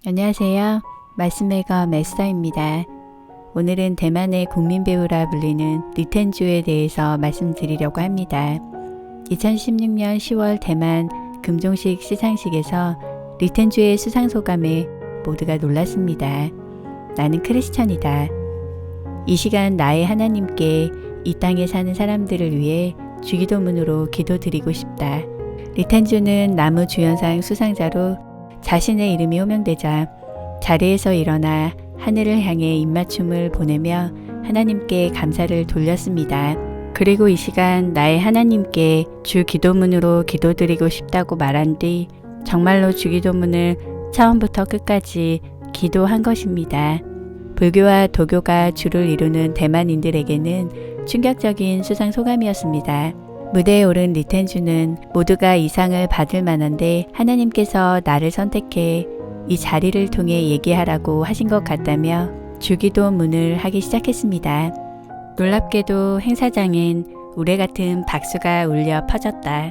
안녕하세요. 말씀의 검 에스더입니다. 오늘은 대만의 국민배우라 불리는 리텐주에 대해서 말씀드리려고 합니다. 2016년 10월 대만 금종식 시상식에서 리텐주의 수상소감에 모두가 놀랐습니다. 나는 크리스천이다. 이 시간 나의 하나님께 이 땅에 사는 사람들을 위해 주기도문으로 기도드리고 싶다. 리텐주는 나무 주연상 수상자로 자신의 이름이 호명되자 자리에서 일어나 하늘을 향해 입맞춤을 보내며 하나님께 감사를 돌렸습니다. 그리고 이 시간 나의 하나님께 주 기도문으로 기도드리고 싶다고 말한 뒤 정말로 주기도문을 처음부터 끝까지 기도한 것입니다. 불교와 도교가 주를 이루는 대만인들에게는 충격적인 수상 소감이었습니다. 무대에 오른 리텐주는 모두가 이 상을 받을 만한데 하나님께서 나를 선택해 이 자리를 통해 얘기하라고 하신 것 같다며 주기도문을 하기 시작했습니다. 놀랍게도 행사장엔 우레 같은 박수가 울려 퍼졌다.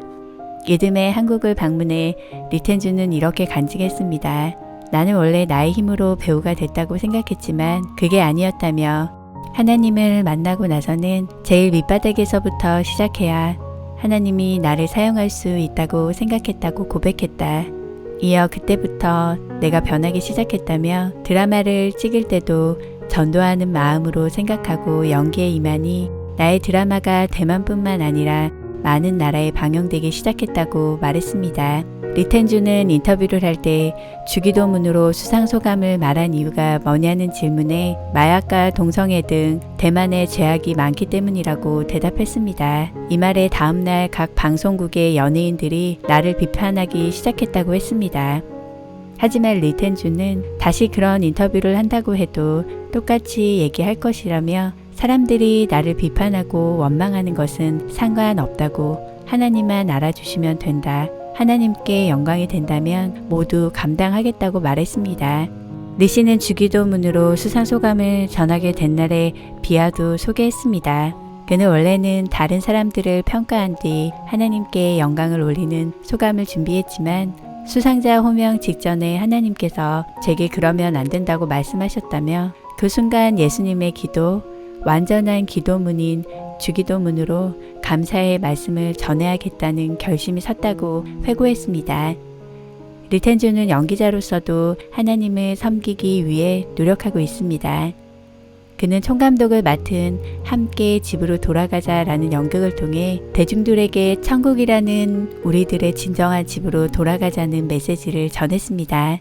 이듬해 한국을 방문해 리텐주는 이렇게 간증했습니다. 나는 원래 나의 힘으로 배우가 됐다고 생각했지만 그게 아니었다며 하나님을 만나고 나서는 제일 밑바닥에서부터 시작해야 하나님이 나를 사용할 수 있다고 생각했다고 고백했다. 이어 그때부터 내가 변하기 시작했다며 드라마를 찍을 때도 전도하는 마음으로 생각하고 연기에 임하니 나의 드라마가 대만뿐만 아니라 많은 나라에 방영되기 시작했다고 말했습니다. 리텐주는 인터뷰를 할 때 주기도문으로 수상소감을 말한 이유가 뭐냐는 질문에 마약과 동성애 등 대만에 죄악이 많기 때문이라고 대답했습니다. 이 말에 다음날 각 방송국의 연예인들이 나를 비판하기 시작했다고 했습니다. 하지만 리텐주는 다시 그런 인터뷰를 한다고 해도 똑같이 얘기할 것이라며 사람들이 나를 비판하고 원망하는 것은 상관없다고 하나님만 알아주시면 된다. 하나님께 영광이 된다면 모두 감당하겠다고 말했습니다. 리 씨는 주기도문으로 수상소감을 전하게 된 날의 비하도 소개했습니다. 그는 원래는 다른 사람들을 평가한 뒤 하나님께 영광을 올리는 소감을 준비했지만 수상자 호명 직전에 하나님께서 제게 그러면 안 된다고 말씀하셨다며 그 순간 예수님의 기도, 완전한 기도문인 주기도문으로 감사의 말씀을 전해야겠다는 결심이 섰다고 회고했습니다. 리텐주는 연기자로서도 하나님을 섬기기 위해 노력하고 있습니다. 그는 총감독을 맡은 함께 집으로 돌아가자라는 연극을 통해 대중들에게 천국이라는 우리들의 진정한 집으로 돌아가자는 메시지를 전했습니다.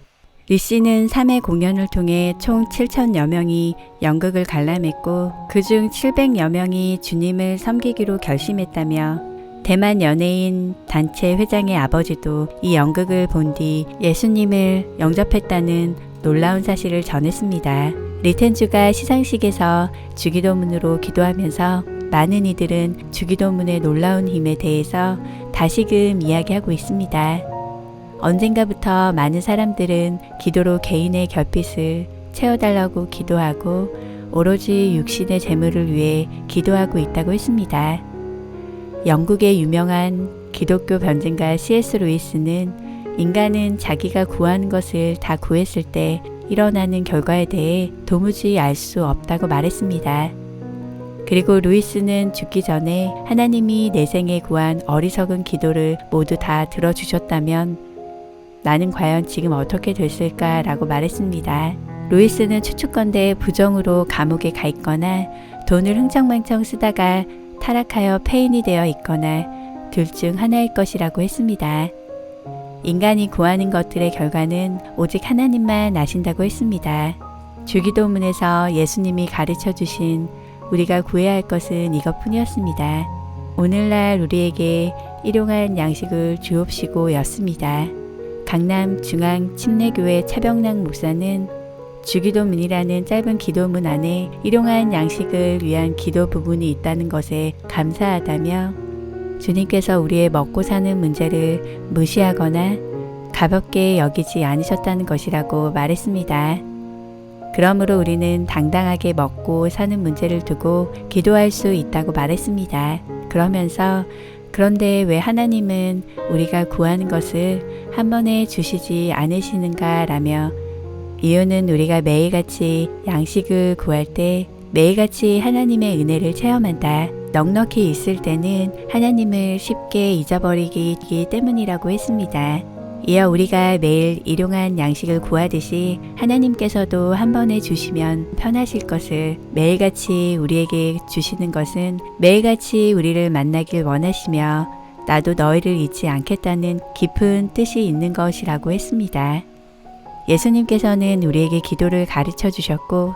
리 씨는 3회 공연을 통해 총 7,000여 명이 연극을 관람했고 그중 700여 명이 주님을 섬기기로 결심했다며 대만 연예인 단체 회장의 아버지도 이 연극을 본 뒤 예수님을 영접했다는 놀라운 사실을 전했습니다. 리텐주가 시상식에서 주기도문으로 기도하면서 많은 이들은 주기도문의 놀라운 힘에 대해서 다시금 이야기하고 있습니다. 언젠가부터 많은 사람들은 기도로 개인의 결핍을 채워달라고 기도하고 오로지 육신의 재물을 위해 기도하고 있다고 했습니다. 영국의 유명한 기독교 변증가 C.S. 루이스는 인간은 자기가 구하는 것을 다 구했을 때 일어나는 결과에 대해 도무지 알 수 없다고 말했습니다. 그리고 루이스는 죽기 전에 하나님이 내 생에 구한 어리석은 기도를 모두 다 들어주셨다면 나는 과연 지금 어떻게 됐을까 라고 말했습니다. 루이스는 추측건대 부정으로 감옥에 가 있거나 돈을 흥청망청 쓰다가 타락하여 폐인이 되어 있거나 둘 중 하나일 것이라고 했습니다. 인간이 구하는 것들의 결과는 오직 하나님만 아신다고 했습니다. 주기도문에서 예수님이 가르쳐 주신 우리가 구해야 할 것은 이것뿐이었습니다. 오늘날 우리에게 일용할 양식을 주옵시고 였습니다. 강남 중앙침례교회 차병락 목사는 주기도문이라는 짧은 기도문 안에 일용할 양식을 위한 기도 부분이 있다는 것에 감사하다며 주님께서 우리의 먹고 사는 문제를 무시하거나 가볍게 여기지 않으셨다는 것이라고 말했습니다. 그러므로 우리는 당당하게 먹고 사는 문제를 두고 기도할 수 있다고 말했습니다. 그러면서 그런데 왜 하나님은 우리가 구하는 것을 한 번에 주시지 않으시는가 라며 이유는 우리가 매일같이 양식을 구할 때 매일같이 하나님의 은혜를 체험한다. 넉넉히 있을 때는 하나님을 쉽게 잊어버리기 때문이라고 했습니다. 이어 우리가 매일 일용한 양식을 구하듯이 하나님께서도 한 번에 주시면 편하실 것을 매일같이 우리에게 주시는 것은 매일같이 우리를 만나길 원하시며 나도 너희를 잊지 않겠다는 깊은 뜻이 있는 것이라고 했습니다. 예수님께서는 우리에게 기도를 가르쳐 주셨고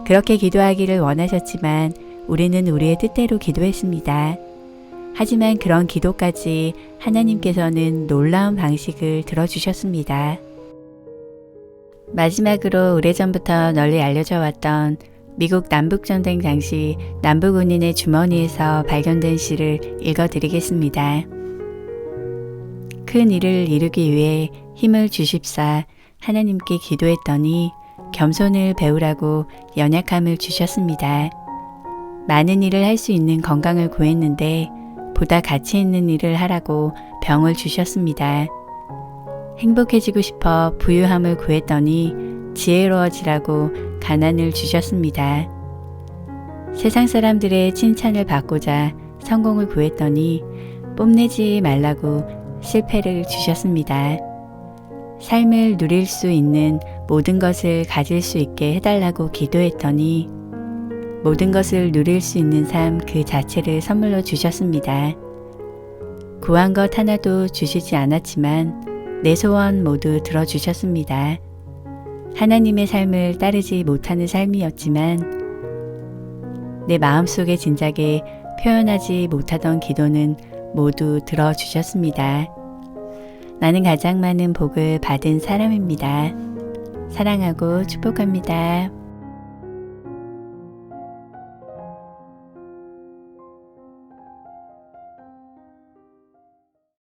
그렇게 기도하기를 원하셨지만 우리는 우리의 뜻대로 기도했습니다. 하지만 그런 기도까지 하나님께서는 놀라운 방식을 들어주셨습니다. 마지막으로 오래전부터 널리 알려져 왔던 미국 남북전쟁 당시 남북군인의 주머니에서 발견된 시를 읽어드리겠습니다. 큰 일을 이루기 위해 힘을 주십사 하나님께 기도했더니 겸손을 배우라고 연약함을 주셨습니다. 많은 일을 할 수 있는 건강을 구했는데 보다 가치 있는 일을 하라고 병을 주셨습니다. 행복해지고 싶어 부유함을 구했더니 지혜로워지라고 가난을 주셨습니다. 세상 사람들의 칭찬을 받고자 성공을 구했더니 뽐내지 말라고 실패를 주셨습니다. 삶을 누릴 수 있는 모든 것을 가질 수 있게 해달라고 기도했더니 모든 것을 누릴 수 있는 삶 그 자체를 선물로 주셨습니다. 구한 것 하나도 주시지 않았지만 내 소원 모두 들어주셨습니다. 하나님의 삶을 따르지 못하는 삶이었지만 내 마음속의 진작에 표현하지 못하던 기도는 모두 들어주셨습니다. 나는 가장 많은 복을 받은 사람입니다. 사랑하고 축복합니다.